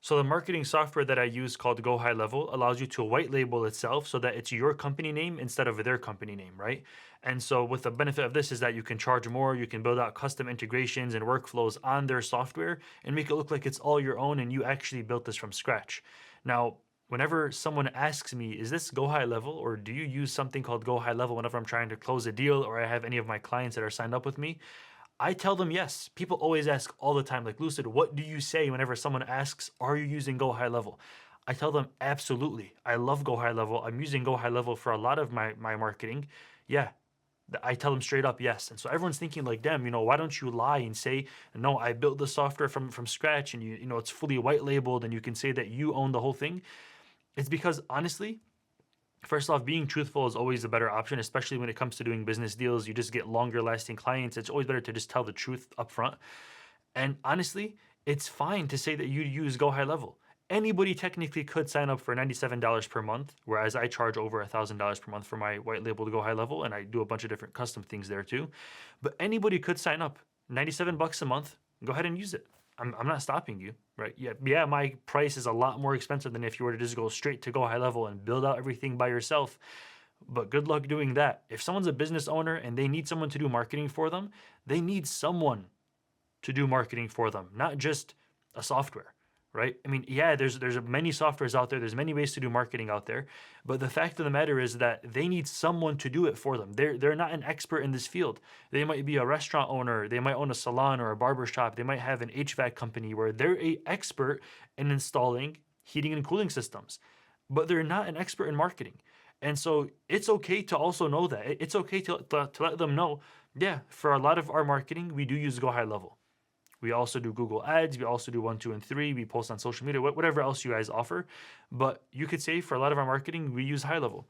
So the marketing software that I use called GoHighLevel allows you to white label itself so that it's your company name instead of their company name, right? And so with the benefit of this is that you can charge more, you can build out custom integrations and workflows on their software and make it look like it's all your own and you actually built this from scratch. Now, whenever someone asks me, is this GoHighLevel or do you use something called GoHighLevel whenever I'm trying to close a deal or I have any of my clients that are signed up with me? I tell them yes. People always ask all the time, like, Lucid, what do you say whenever someone asks, are you using GoHighLevel? I tell them absolutely. I love GoHighLevel. I'm using GoHighLevel for a lot of my marketing. Yeah. I tell them straight up yes. And so everyone's thinking like, damn, why don't you lie and say, no, I built the software from scratch and it's fully white labeled and you can say that you own the whole thing. It's because honestly, first off, being truthful is always a better option, especially when it comes to doing business deals. You just get longer lasting clients. It's always better to just tell the truth up front. And honestly, it's fine to say that you use GoHighLevel. Anybody technically could sign up for $97 per month, whereas I charge over $1,000 per month for my white labeled GoHighLevel, and I do a bunch of different custom things there too. But anybody could sign up, 97 bucks a month. Go ahead and use it. I'm not stopping you, right? Yeah, my price is a lot more expensive than if you were to just go straight to GoHighLevel and build out everything by yourself. But good luck doing that. If someone's a business owner and they need someone to do marketing for them, they need someone to do marketing for them, not just a software, right? I mean, yeah, there's many softwares out there, there's many ways to do marketing out there, but the fact of the matter is that they need someone to do it for them. They're not an expert in this field. They might be a restaurant owner, they might own a salon or a barber shop, they might have an HVAC company where they're a expert in installing heating and cooling systems, but they're not an expert in marketing. And so it's okay to also know that. It's okay to let them know, yeah, for a lot of our marketing, we do use GoHighLevel. We also do Google Ads. We also do 1, 2, and 3. We post on social media, whatever else you guys offer. But you could say for a lot of our marketing, we use HighLevel.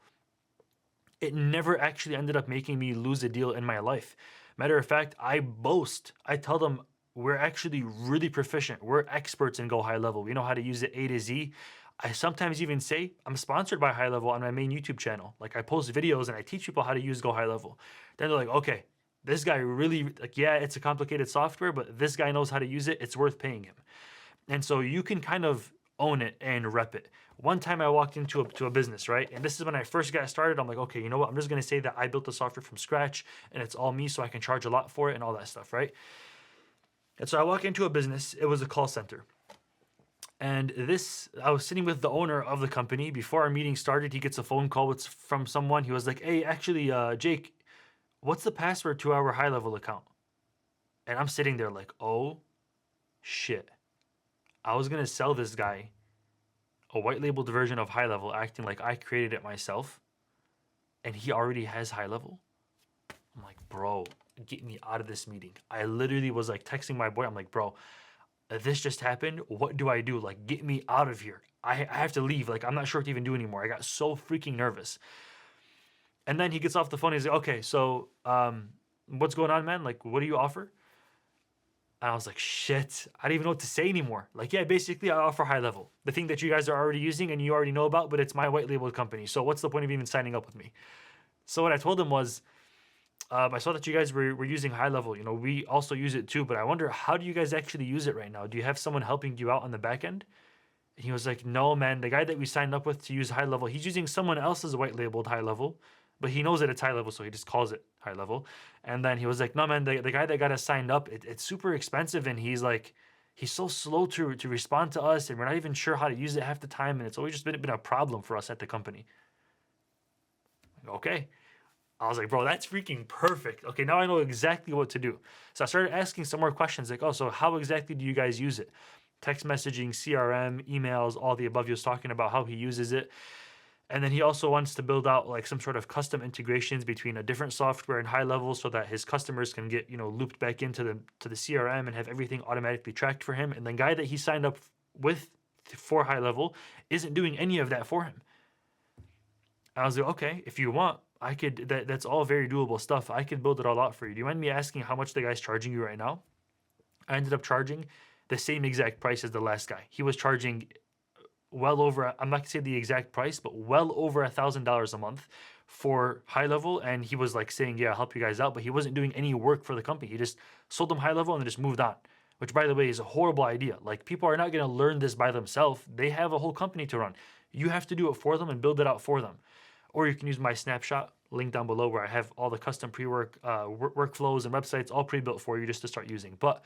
It never actually ended up making me lose a deal in my life. Matter of fact, I boast. I tell them we're actually really proficient. We're experts in GoHighLevel. We know how to use it A to Z. I sometimes even say I'm sponsored by HighLevel on my main YouTube channel. Like I post videos and I teach people how to use GoHighLevel. Then they're like, okay, this guy really, like, yeah, it's a complicated software, but this guy knows how to use it. It's worth paying him. And so you can kind of own it and rep it. One time I walked into a business, right? And this is when I first got started. I'm like, okay, you know what? I'm just going to say that I built the software from scratch and it's all me so I can charge a lot for it and all that stuff, right? And so I walk into a business. It was a call center. And I was sitting with the owner of the company. Before our meeting started, he gets a phone call from someone. He was like, hey, actually, Jake, what's the password to our HighLevel account? And I'm sitting there like, oh, shit. I was going to sell this guy a white labeled version of HighLevel, acting like I created it myself, and he already has HighLevel. I'm like, bro, get me out of this meeting. I literally was like texting my boy. I'm like, bro, this just happened. What do I do? Like, get me out of here. I have to leave. Like, I'm not sure what to even do anymore. I got so freaking nervous. And then he gets off the phone. He's like, okay, so what's going on, man? Like, what do you offer? And I was like, shit, I don't even know what to say anymore. Like, yeah, basically I offer HighLevel, the thing that you guys are already using and you already know about, but it's my white labeled company. So what's the point of even signing up with me? So what I told him was, I saw that you guys were using HighLevel. We also use it too, but I wonder, how do you guys actually use it right now? Do you have someone helping you out on the back end? And he was like, no, man, the guy that we signed up with to use HighLevel, he's using someone else's white labeled HighLevel, but he knows that it's HighLevel, so he just calls it HighLevel. And then he was like, no, man, the guy that got us signed up, it's super expensive. And he's like, he's so slow to respond to us. And we're not even sure how to use it half the time. And it's always just been a problem for us at the company. Okay. I was like, bro, that's freaking perfect. Okay, now I know exactly what to do. So I started asking some more questions like, oh, so how exactly do you guys use it? Text messaging, CRM, emails, all the above. He was talking about how he uses it. And then he also wants to build out like some sort of custom integrations between a different software and HighLevel so that his customers can get, looped back into the CRM and have everything automatically tracked for him. And the guy that he signed up with for HighLevel isn't doing any of that for him. I was like, okay, if you want, I could, that's all very doable stuff. I could build it all out for you. Do you mind me asking how much the guy's charging you right now? I ended up charging the same exact price as the last guy. He was charging well over, I'm not gonna say the exact price, but well over $1,000 a month for HighLevel. And he was like saying, yeah, I'll help you guys out, but he wasn't doing any work for the company. He just sold them HighLevel and then just moved on. which by the way is a horrible idea. Like people are not going to learn this by themselves. They have a whole company to run. You have to do it for them and build it out for them. Or you can use my snapshot link down below where I have all the custom pre-work workflows and websites all pre-built for you just to start using. But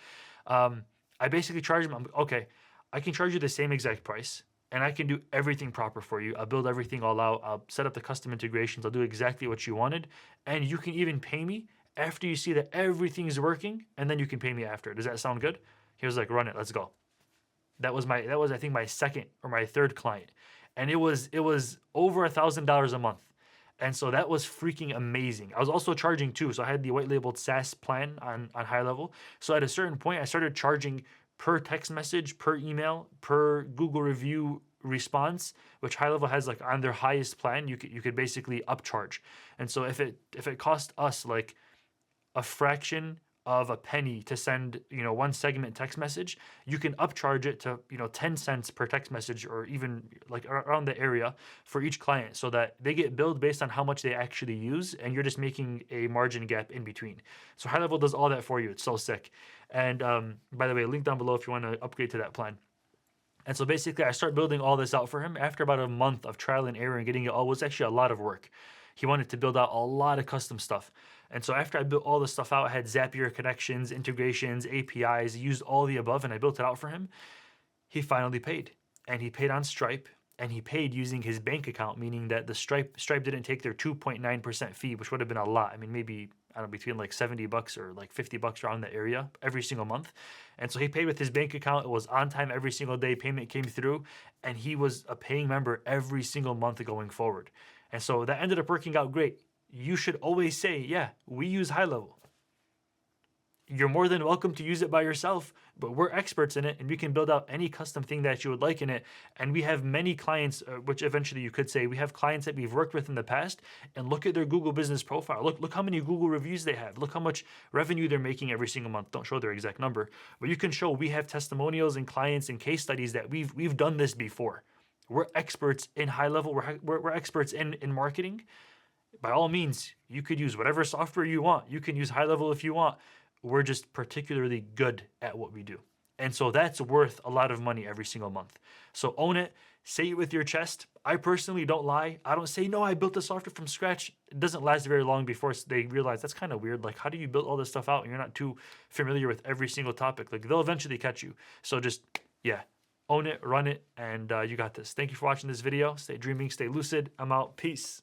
I basically charge them. Okay, I can charge you the same exact price and I can do everything proper for you. I'll build everything all out. I'll set up the custom integrations. I'll do exactly what you wanted. And you can even pay me after you see that everything is working, and then you can pay me after. Does that sound good? He was like, run it, let's go. That was I think my second or my third client. And it was over $1,000 a month. And so that was freaking amazing. I was also charging too. So I had the white labeled SaaS plan on GoHighLevel. So at a certain point, I started charging per text message, per email, per Google review response, which GoHighLevel has like on their highest plan, you could basically upcharge. And so if it cost us like a fraction of a penny to send, one segment text message, you can upcharge it to, 10 cents per text message or even like around the area for each client so that they get billed based on how much they actually use and you're just making a margin gap in between. So GoHighLevel does all that for you. It's so sick. And by the way, link down below if you want to upgrade to that plan. And so basically I start building all this out for him after about a month of trial and error and getting it all. Was actually a lot of work. He wanted to build out a lot of custom stuff. And so after I built all this stuff out, I had Zapier connections, integrations, APIs, used all the above, and I built it out for him. He finally paid. And he paid on Stripe, and he paid using his bank account, meaning that the Stripe didn't take their 2.9% fee, which would have been a lot. I mean, maybe, I don't know, between like $70 or like $50 around the area every single month. And so he paid with his bank account. It was on time every single day. Payment came through, and he was a paying member every single month going forward. And so that ended up working out great. You should always say, yeah, we use GoHighLevel. You're more than welcome to use it by yourself, but we're experts in it and we can build out any custom thing that you would like in it. And we have many clients, which eventually you could say, we have clients that we've worked with in the past, and look at their Google business profile. Look how many Google reviews they have. Look how much revenue they're making every single month. Don't show their exact number, but you can show we have testimonials and clients and case studies that we've done this before. We're experts in GoHighLevel. We're experts in marketing. By all means, you could use whatever software you want. You can use GoHighLevel if you want. We're just particularly good at what we do. And so that's worth a lot of money every single month. So own it. Say it with your chest. I personally don't lie. I don't say, no, I built the software from scratch. It doesn't last very long before they realize that's kind of weird. Like, how do you build all this stuff out and you're not too familiar with every single topic? Like, they'll eventually catch you. So just, yeah, own it, run it, and you got this. Thank you for watching this video. Stay dreaming, stay lucid. I'm out. Peace.